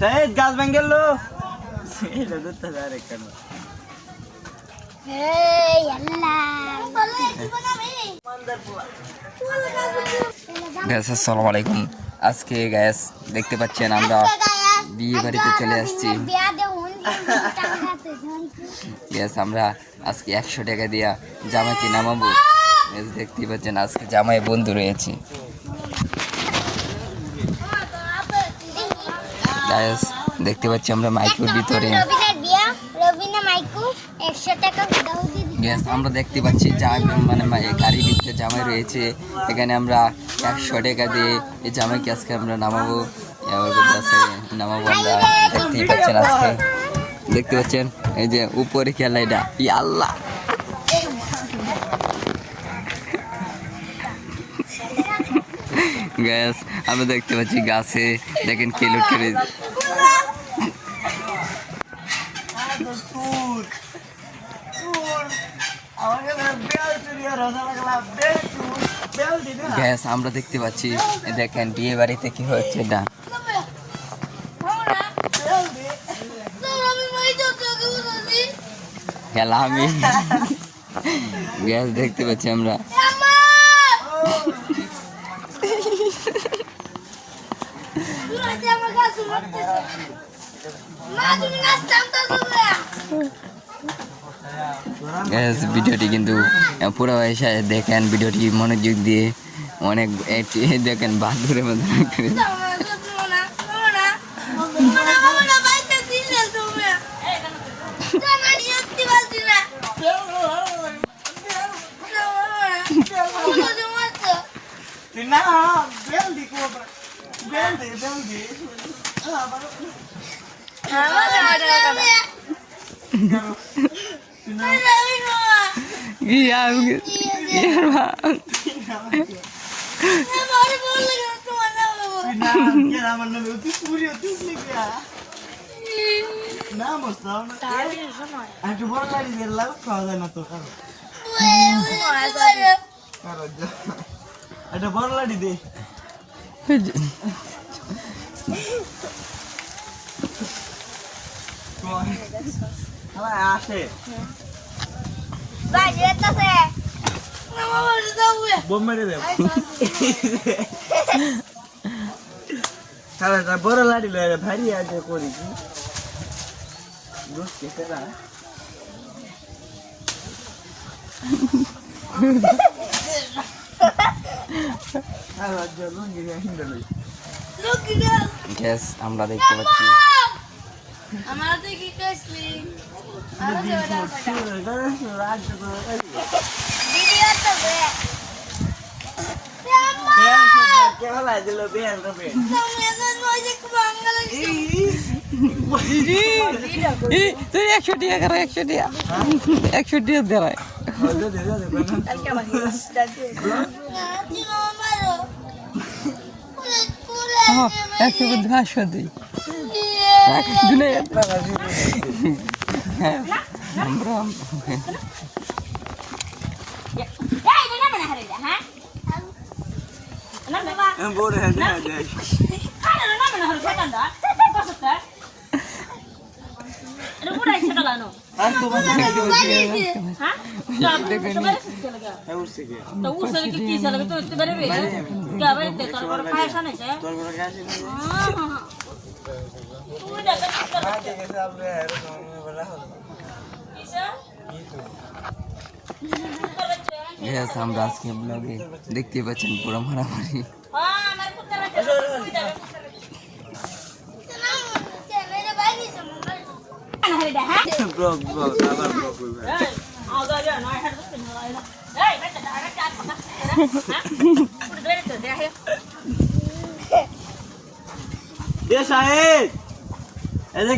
শহীদ গাছ ভেঙ্গেল আসসালামু আলাইকুম। আজকে গ্যাস দেখতে পাচ্ছেন আমরা বিয়ে বাড়িতে চলে আসছি। গ্যাস আমরা আজকে 100 টাকা দিয়া জামাইকে নামাবো। দেখতে পাচ্ছেন আজকে জামাই বন্ধু রয়েছে। গ্যাস দেখতে পাচ্ছি আমরা মাইকুর ভিতরে গ্যাস আমরা দেখতে পাচ্ছি মানে গাড়ির ভিতরে জামাই রয়েছে। এখানে আমরা 100 টাকা দিয়ে এই জামাইকে আজকে আমরা নামাবো। নামাবো আমরা দেখতেই পাচ্ছেন। আজকে দেখতে পাচ্ছেন এই যে উপরে খেলা, এটা আল্লাহ গ্যাস আমরা দেখতে পাচ্ছি গাছে দেখেন কেলুট করে গ্যাস আমরা দেখতে পাচ্ছি। দেখেন বিয়ে বাড়িতে কি হচ্ছে না। খেলা আমি গ্যাস দেখতে পাচ্ছি আমরা। ভিডিওটি কিন্তু পুরো এসে দেখেন, ভিডিওটি মনোযোগ দিয়ে অনেক দেখেন বাদুরের মধ্যে এটা বড় লাড়ি দে আসে বড় লাড়ি ভারী আছে করি গ্যাস আমরা দেখতে পাচ্ছি তুই 100 টাকা করে 100 টাকা 100 টাকা দেয় 100 দিই আমরা আজকে ব্লগে দেখতে পাচ্ছেন পুরো মারামারি।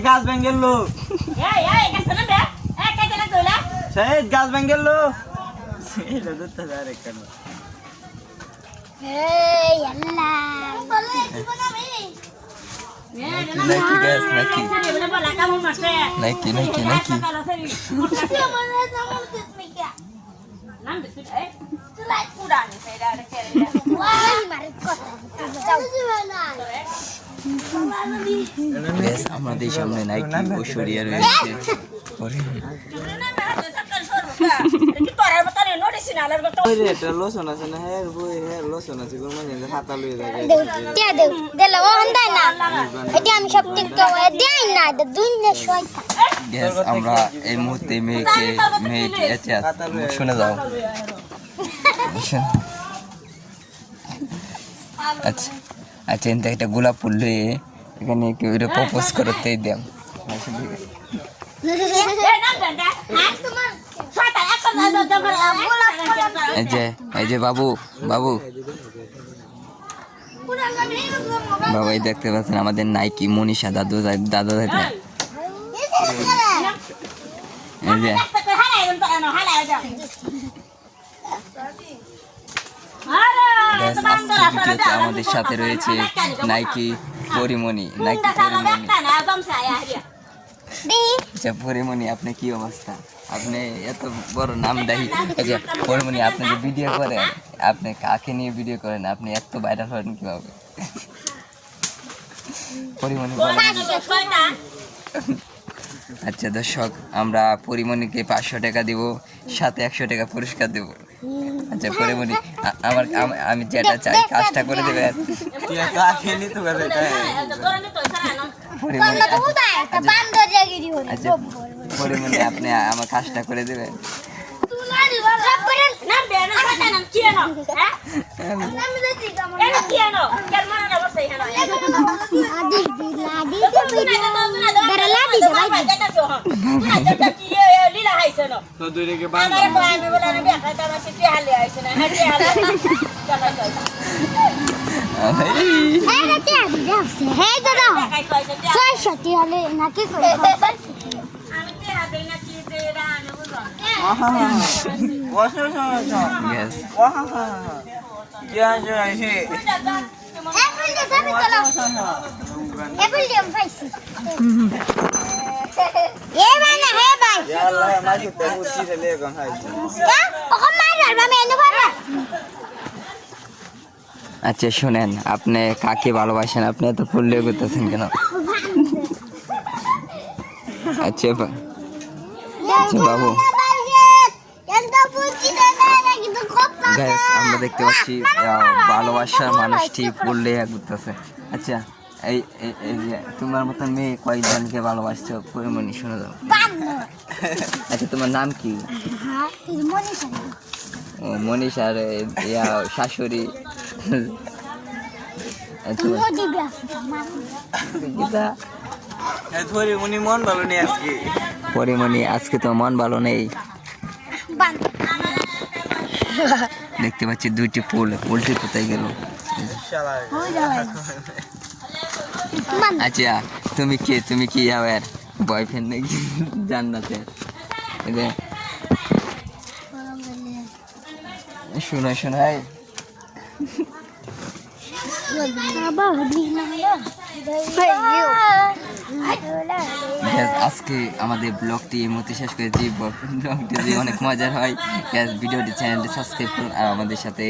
গাছ ভেঙ্গেল শহীদ গাছ ভেঙ্গেল নাকি গ্যাস নাকি নাকি নাকি নাকি Guys, আমাদের সামনে নাইকি ঐশ্বরিয়া রয়েছে। ওই রে এটা লসন আছে না হ্যাঁ বই হ্যাঁ লসন আছে কোন মানে হাতা লয়ে যায় দিয়া দেও দেলা ও হন্দাই না এটা আমি সব টিকটক দেই না এটা দুইনে শয়তান Guys, আমরা এই মুহূর্তে মেয়ে এসে শুনে যাও। আচ্ছা আচ্ছা, এনতে একটা গোলাপ ফুল লয়ে এখানে কেউ প্রপোজ করতেই দেন। এই যে বাবু বাবু বাবা, এই দেখতে পাচ্ছেন আমাদের নাইকি মনীষা দাদা দাদা। এই যে Guys, আজকের ভিডিওতে আমাদের সাথে রয়েছে নাইকি পরিমণি। আচ্ছা পরিমণি, আপনি কি অবস্থা? আপনি এত বড় নাম দায়ী। আচ্ছা পরিমণি, আপনি যে ভিডিও করেন, আপনি কাকে নিয়ে ভিডিও করেন? আপনি এত ভাইরাল হন কিভাবে? পরিমণি বলেন। আচ্ছা দর্শক, আমরা পরিমণিকে 500 টাকা দিব, সাথে 100 টাকা পুরস্কার দেব। আচ্ছা পরিমণি, আমি যেটা চাই কাজটা করে দেবেন। পরিমণি, আচ্ছা পরিমণি, আপনি আমার কাজটা করে দেবেন। Yes. আচ্ছা শুনেন, আপনি কাকে ভালোবাসেন? আপনি এত ফুল করতেছেন কেন? আচ্ছা বাবু, গাইস আমরা দেখতে পাচ্ছি ভালোবাসার মানুষটি পড়লে ঘুরতেছে। আচ্ছা এই যে তোমার মতো মেয়ে কয়েকজনকে ভালোবাসছো পরিমণি? শুনে যাও। আচ্ছা তোমার নাম কি? ও মনীষা। আর শাশুড়ি পরিমণি, আজকে তো মন ভালো নেই। দেখতে পাচ্ছি দুইটি পোলট্রি কোথায় গেল? আচ্ছা তুমি কি আবার বয়ফ্রেন্ড নাকি জান্নাতে? শোনাই আজকে আমাদের ব্লগটি এই মতো শেষ করেছি। ব্লগটি অনেক মজার হয়। ভিডিওটি চ্যানেলটি সাবস্ক্রাইব করুন আর আমাদের সাথে